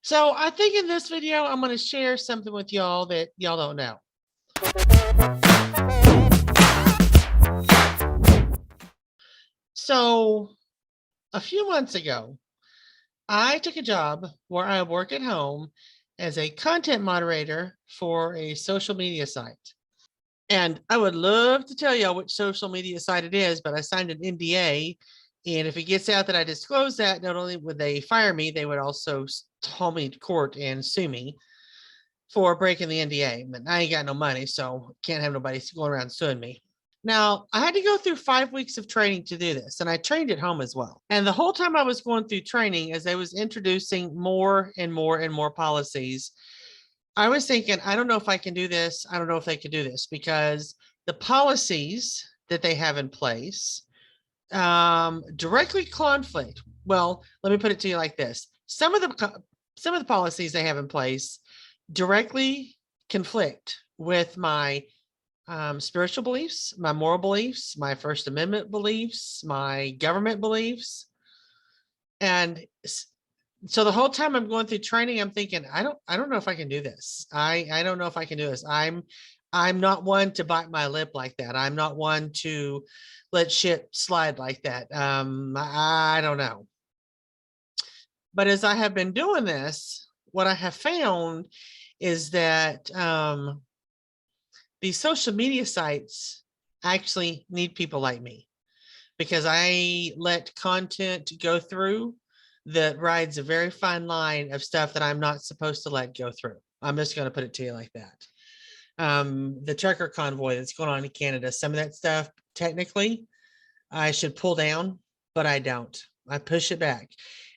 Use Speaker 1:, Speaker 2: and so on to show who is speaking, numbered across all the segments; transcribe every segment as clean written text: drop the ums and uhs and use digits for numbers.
Speaker 1: So I think in this video, I'm going to share something with y'all that y'all don't know. So a few months ago, I took a job where I work at home as a content moderator for a social media site. And I would love to tell y'all which social media site it is, but I signed an NDA. And if it gets out that I disclose that, not only would they fire me, they would also haul me to court and sue me for breaking the NDA. But I ain't got no money, so can't have nobody going around suing me. Now, I had to go through 5 weeks of training to do this, and I trained at home as well. And the whole time I was going through training, as they was introducing more and more and more policies, I was thinking, I don't know if I can do this. I don't know if they can do this, because the policies that they have in place directly conflict. Well, let me put it to you like this. Some of the policies they have in place directly conflict with my spiritual beliefs, my moral beliefs, my First Amendment beliefs, my government beliefs. And so the whole time I'm going through training, I'm thinking, I don't know if I can do this. I don't know if I can do this. I'm not one to bite my lip like that. I'm not one to let shit slide like that. I don't know. But as I have been doing this, what I have found is that these social media sites actually need people like me, because I let content go through that rides a very fine line of stuff that I'm not supposed to let go through. I'm just going to put it to you like that. The trucker convoy that's going on in Canada, some of that stuff, technically, I should pull down, but I don't. I push it back.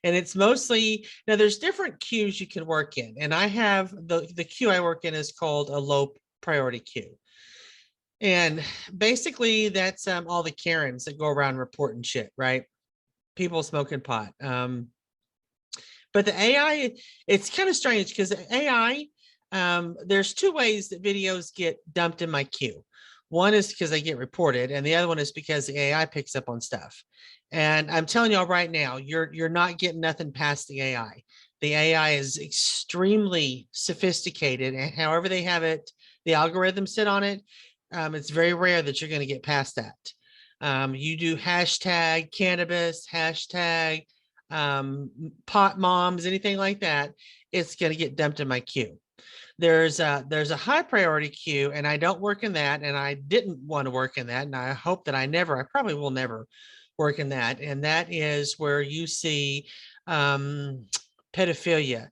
Speaker 1: And it's mostly, now there's different queues you can work in. And I have the queue I work in is called a low priority queue. And basically that's all the Karens that go around reporting shit, right? People smoking pot. But the AI, it's kind of strange because the AI, there's two ways that videos get dumped in my queue. One is because they get reported, and the other one is because the AI picks up on stuff. And I'm telling y'all right now, you're not getting nothing past the AI. The AI is extremely sophisticated, and however they have it, the algorithm sit on it, it's very rare that you're going to get past that. You do hashtag cannabis, hashtag pot moms, anything like that, it's going to get dumped in my queue. There's a high priority queue, and I don't work in that, and I didn't want to work in that, and I hope that I probably will never work in that. And that is where you see pedophilia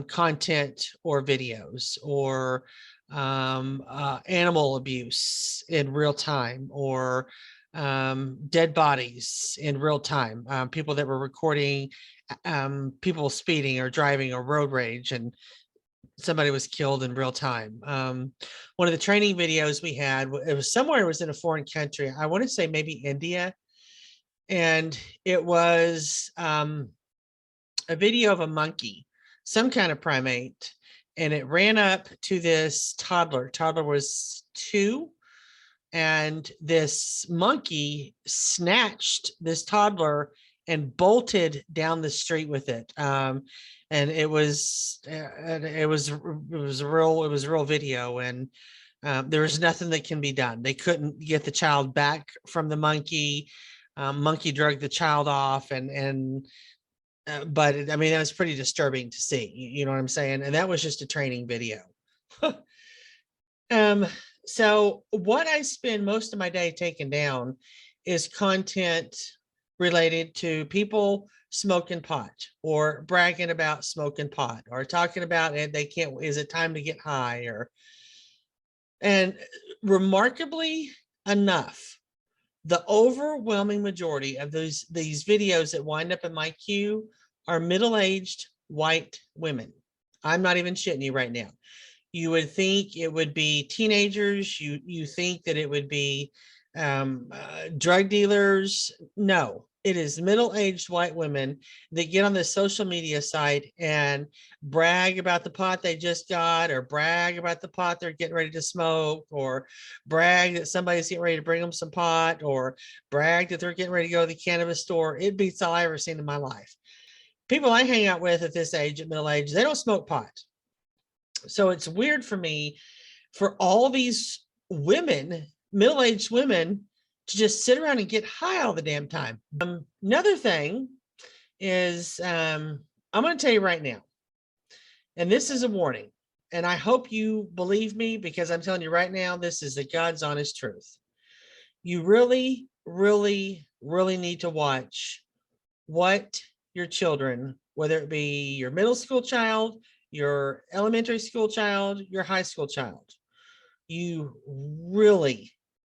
Speaker 1: content or videos, or animal abuse in real time, or dead bodies in real time, people that were recording people speeding or driving or road rage, and somebody was killed in real time. One of the training videos we had, it was somewhere, it was in a foreign country. I want to say maybe India. And it was a video of a monkey, some kind of primate, and it ran up to this toddler. Toddler was 2, and this monkey snatched this toddler and bolted down the street with it. And it was a real video, and there was nothing that can be done. They couldn't get the child back from the monkey. Monkey dragged the child off, but I mean, that was pretty disturbing to see. You know what I'm saying? And that was just a training video. So what I spend most of my day taking down is content related to people smoking pot, or bragging about smoking pot, or talking about it. They can't, is it time to get high? And remarkably enough, the overwhelming majority of these videos that wind up in my queue are middle-aged white women. I'm not even shitting you right now. You would think it would be teenagers. You think that it would be drug dealers. No, it is middle-aged white women that get on the social media site and brag about the pot they just got, or brag about the pot they're getting ready to smoke, or brag that somebody's getting ready to bring them some pot, or brag that they're getting ready to go to the cannabis store. It beats all I ever seen in my life. people I hang out with at this age, at middle age, they don't smoke pot. So it's weird for me for all these women, middle-aged women, to just sit around and get high all the damn time. Another thing is, I'm going to tell you right now, and this is a warning, and I hope you believe me, because I'm telling you right now, this is the God's honest truth. You really, really, really need to watch what your children, whether it be your middle school child, your elementary school child, your high school child, you really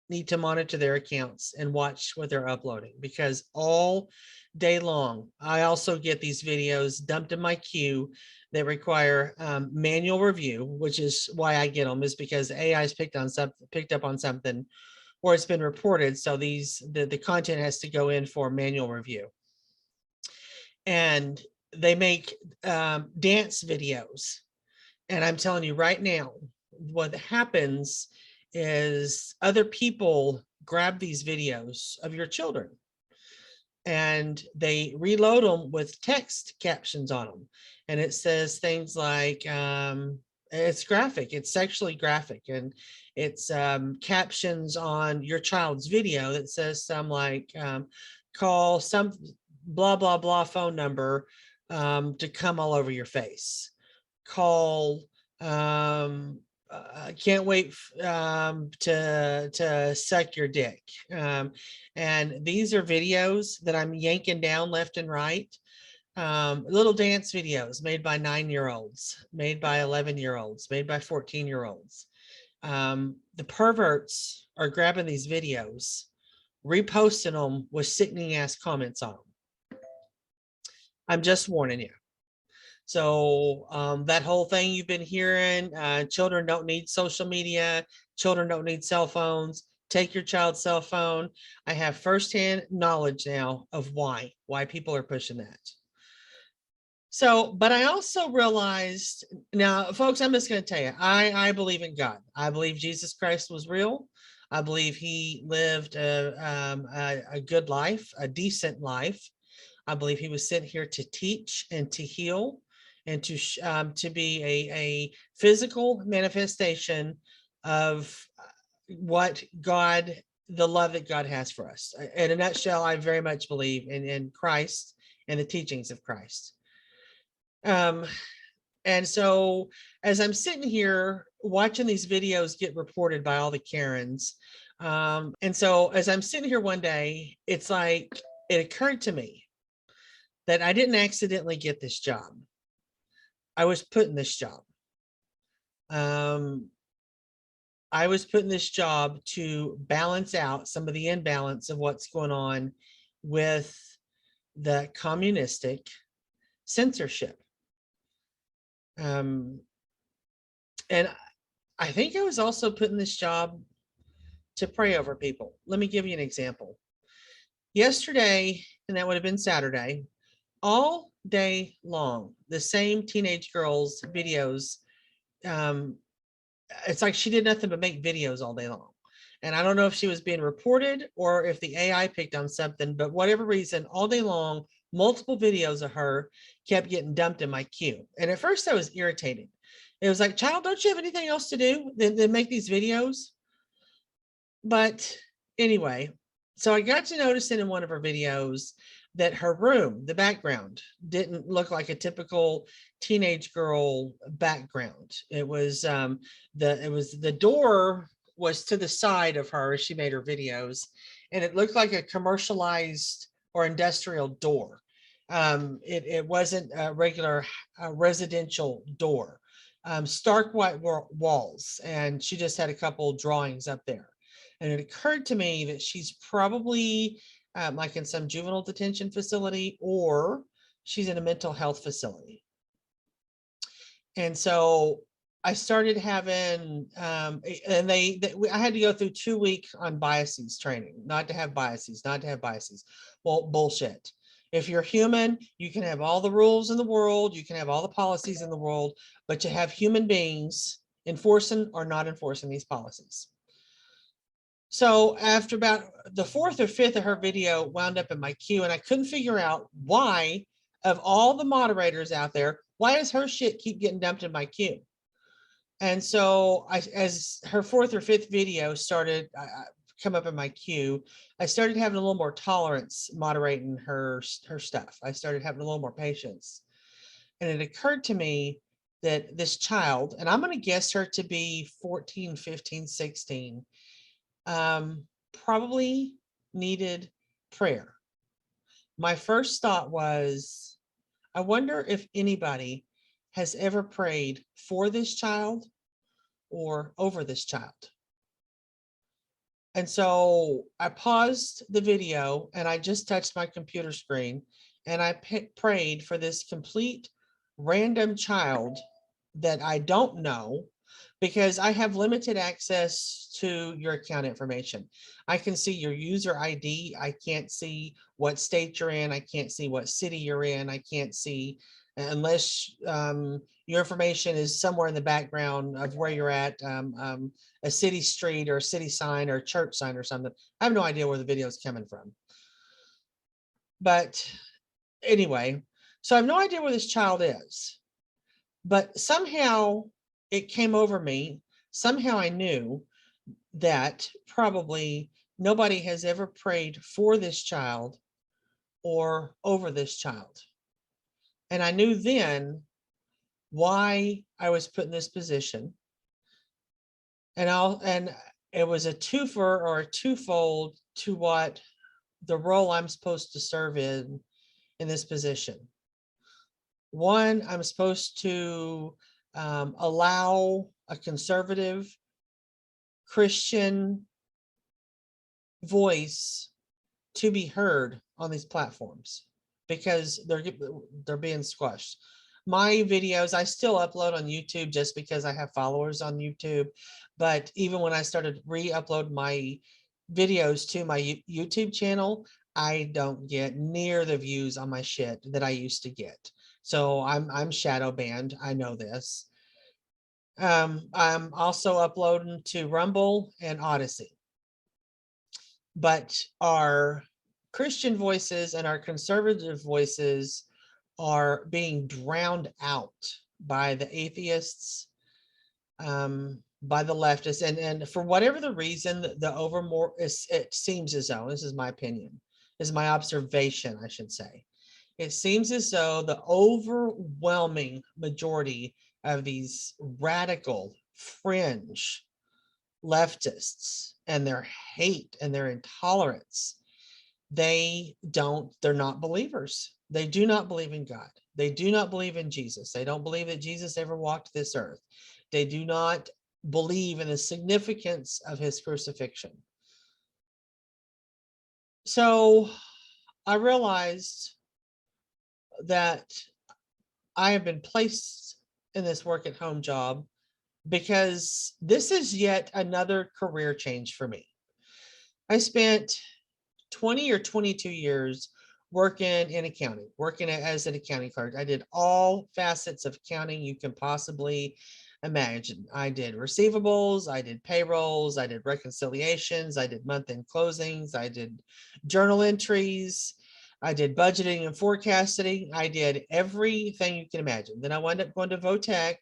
Speaker 1: need to monitor their accounts and watch what they're uploading, because all day long, I also get these videos dumped in my queue that require manual review, which is why I get them, is because AI's picked up on something, or it's been reported. So the content has to go in for manual review. And they make dance videos. And I'm telling you right now, what happens is other people grab these videos of your children and they reload them with text captions on them. And it says things like, it's graphic, it's sexually graphic, and it's captions on your child's video that says some like, call some blah, blah, blah phone number to come all over your face. Call, can't wait to suck your dick. And these are videos that I'm yanking down left and right. Little dance videos made by 9-year-olds, made by 11-year-olds, made by 14-year-olds. The perverts are grabbing these videos, reposting them with sickening ass comments on them. I'm just warning you. So that whole thing you've been hearing, children don't need social media, children don't need cell phones, take your child's cell phone. I have firsthand knowledge now of why people are pushing that. So, but I also realized, now, folks, I'm just going to tell you, I believe in God. I believe Jesus Christ was real. I believe he lived a good life, a decent life. I believe he was sent here to teach and to heal, and to be a physical manifestation of what God, the love that God has for us. In a nutshell, I very much believe in Christ and the teachings of Christ. And so as I'm sitting here watching these videos get reported by all the Karens, and so as I'm sitting here one day, it's like it occurred to me that I didn't accidentally get this job. I was put in this job. I was put in this job to balance out some of the imbalance of what's going on with the communistic censorship. And I think I was also put in this job to pray over people. Let me give you an example. Yesterday, and that would have been Saturday, all day long, the same teenage girls' videos. It's like she did nothing but make videos all day long. And I don't know if she was being reported or if the AI picked on something, but whatever reason, all day long, multiple videos of her kept getting dumped in my queue. And at first I was irritated. It was like, child, don't you have anything else to do than make these videos? But anyway, so I got to noticing in one of her videos that her room, the background, didn't look like a typical teenage girl background. It was the door was to the side of her as she made her videos, and it looked like a commercialized or industrial door. It wasn't a regular residential door. Stark white walls, and she just had a couple drawings up there. And it occurred to me that she's probably like in some juvenile detention facility, or she's in a mental health facility. And so I started having, and I had to go through 2 weeks on biases training, not to have biases. Well, bullshit. If you're human, you can have all the rules in the world, you can have all the policies in the world, but you have human beings enforcing or not enforcing these policies. So after about the 4th or 5th of her video wound up in my queue, and I couldn't figure out why of all the moderators out there, why does her shit keep getting dumped in my queue? And so as her fourth or fifth video started come up in my queue, I started having a little more tolerance moderating her stuff. I started having a little more patience. And it occurred to me that this child, and I'm going to guess her to be 14, 15, 16, probably needed prayer. My first thought was, I wonder if anybody has ever prayed for this child or over this child. And so I paused the video and I just touched my computer screen and I prayed for this complete random child that I don't know, because I have limited access to your account information. I can see your user ID. I can't see what state you're in. I can't see what city you're in. I can't see, unless your information is somewhere in the background of where you're at, a city street or a city sign or a church sign or something. I have no idea where the video is coming from. But anyway, so I have no idea where this child is. But somehow it came over me. Somehow I knew that probably nobody has ever prayed for this child or over this child. And I knew then why I was put in this position. And it was a twofer or a twofold to what the role I'm supposed to serve in this position. One, I'm supposed to allow a conservative Christian voice to be heard on these platforms, because they're being squashed. My videos, I still upload on YouTube just because I have followers on YouTube. But even when I started re-upload my videos to my YouTube channel, I don't get near the views on my shit that I used to get. So I'm shadow banned. I know this. I'm also uploading to Rumble and Odyssey. But our Christian voices and our conservative voices are being drowned out by the atheists, by the leftists, and for whatever the reason, it seems as though, this is my opinion, this is my observation, I should say, it seems as though the overwhelming majority of these radical fringe leftists and their hate and their intolerance, they're not believers. They do not believe in God. They do not believe in Jesus. They don't believe that Jesus ever walked this earth. They do not believe in the significance of his crucifixion. So I realized that I have been placed in this work at home job because this is yet another career change for me. I spent 20 or 22 years working in accounting, working as an accounting clerk. I did all facets of accounting you can possibly imagine. I did receivables, I did payrolls, I did reconciliations, I did month-end closings, I did journal entries, I did budgeting and forecasting. I did everything you can imagine. Then I wound up going to Votech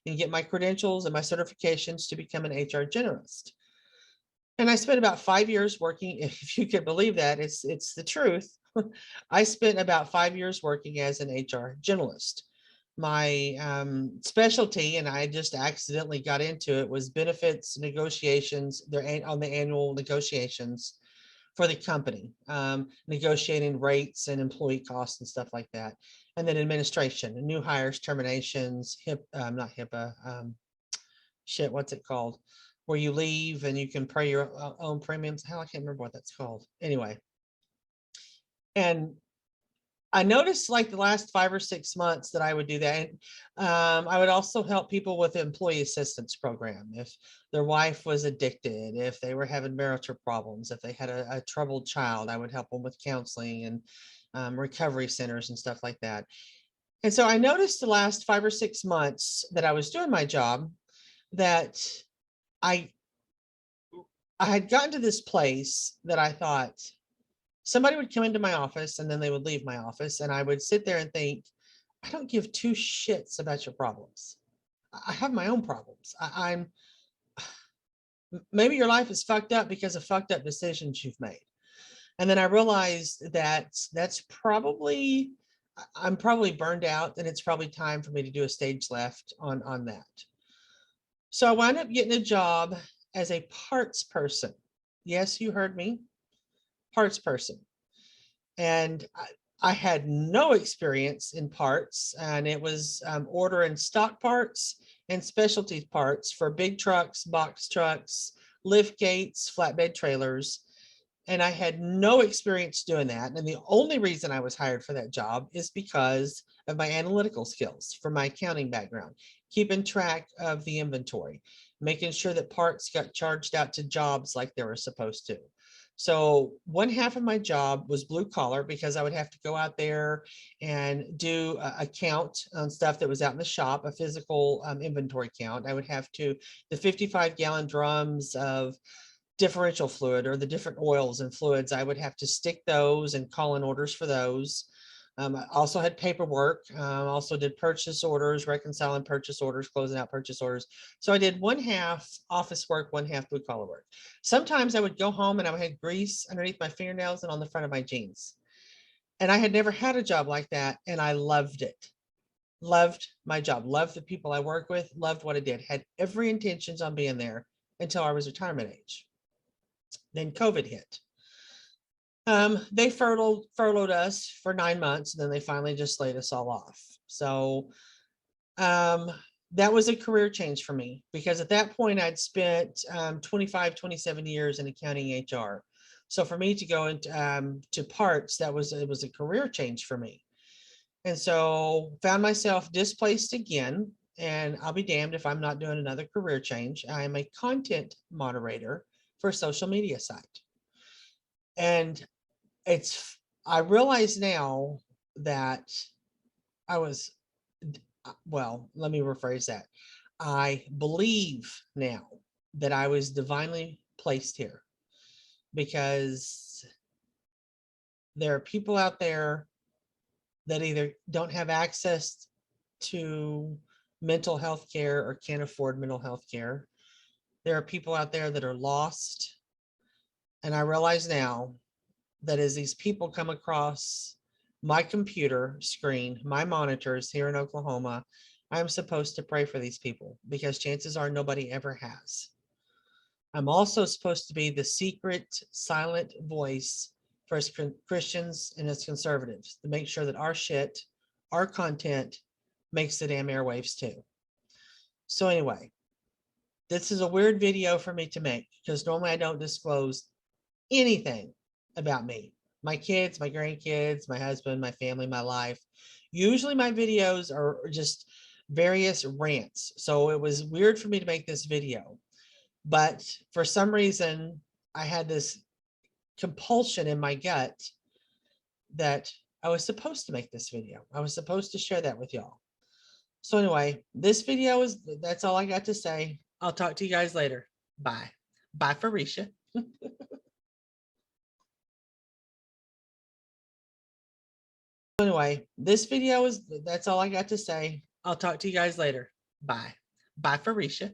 Speaker 1: and get my credentials and my certifications to become an HR generalist. And I spent about 5 years working, if you can believe that, it's the truth. I spent about 5 years working as an HR generalist. My specialty, and I just accidentally got into it, was benefits negotiations. They're on the annual negotiations for the company, negotiating rates and employee costs and stuff like that. And then administration, new hires, terminations, not HIPAA, shit, what's it called? Where you leave and you can pay your own premiums. Hell, I can't remember what that's called. Anyway. And I noticed like the last 5 or 6 months that I would do that. And I would also help people with the employee assistance program. If their wife was addicted, if they were having marital problems, if they had a troubled child, I would help them with counseling and recovery centers and stuff like that. And so I noticed the last 5 or 6 months that I was doing my job that I had gotten to this place that I thought, somebody would come into my office and then they would leave my office, and I would sit there and think, I don't give two shits about your problems. I have my own problems. I'm maybe your life is fucked up because of fucked up decisions you've made. And then I realized that I'm probably burned out, and it's probably time for me to do a stage left on that. So I wound up getting a job as a parts person. Yes, you heard me, parts person. And I had no experience in parts, and it was ordering stock parts and specialty parts for big trucks, box trucks, lift gates, flatbed trailers. And I had no experience doing that. And the only reason I was hired for that job is because of my analytical skills from my accounting background, keeping track of the inventory, making sure that parts got charged out to jobs like they were supposed to. So one half of my job was blue collar because I would have to go out there and do a count on stuff that was out in the shop, a physical inventory count. I would have to, the 55-gallon drums of differential fluid or the different oils and fluids, I would have to stick those and call in orders for those. I also had paperwork, also did purchase orders, reconciling purchase orders, closing out purchase orders. So I did one half office work, one half blue collar work. Sometimes I would go home and I would have grease underneath my fingernails and on the front of my jeans. And I had never had a job like that, and I loved it. Loved my job, loved the people I work with, loved what I did, had every intentions on being there until I was retirement age. Then COVID hit. They furloughed us for 9 months, and then they finally just laid us all off. So that was a career change for me, because at that point I'd spent 25, 27 years in accounting HR. So for me to go into to parts, it was a career change for me. And so found myself displaced again, and I'll be damned if I'm not doing another career change. I am a content moderator for a social media site. And I realize now that let me rephrase that. I believe now that I was divinely placed here, because there are people out there that either don't have access to mental health care or can't afford mental health care. There are people out there that are lost. And I realize now that as these people come across my computer screen, my monitors here in Oklahoma, I'm supposed to pray for these people, because chances are nobody ever has. I'm also supposed to be the secret, silent voice for us Christians and as conservatives to make sure that our shit, our content makes the damn airwaves too. So anyway, this is a weird video for me to make, because normally I don't disclose anything about me, my kids, my grandkids, my husband, my family, my life. Usually my videos are just various rants. So it was weird for me to make this video, but for some reason I had this compulsion in my gut that I was supposed to make this video. I was supposed to share that with y'all. So anyway, this video that's all I got to say. I'll talk to you guys later. Bye. Bye, Farisha. Anyway, this video that's all I got to say. I'll talk to you guys later. Bye. Bye, Farisha.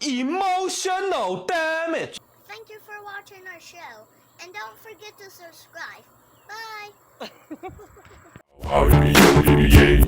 Speaker 2: Emotional damage.
Speaker 3: Thank you for watching our show, and don't forget to subscribe. Bye.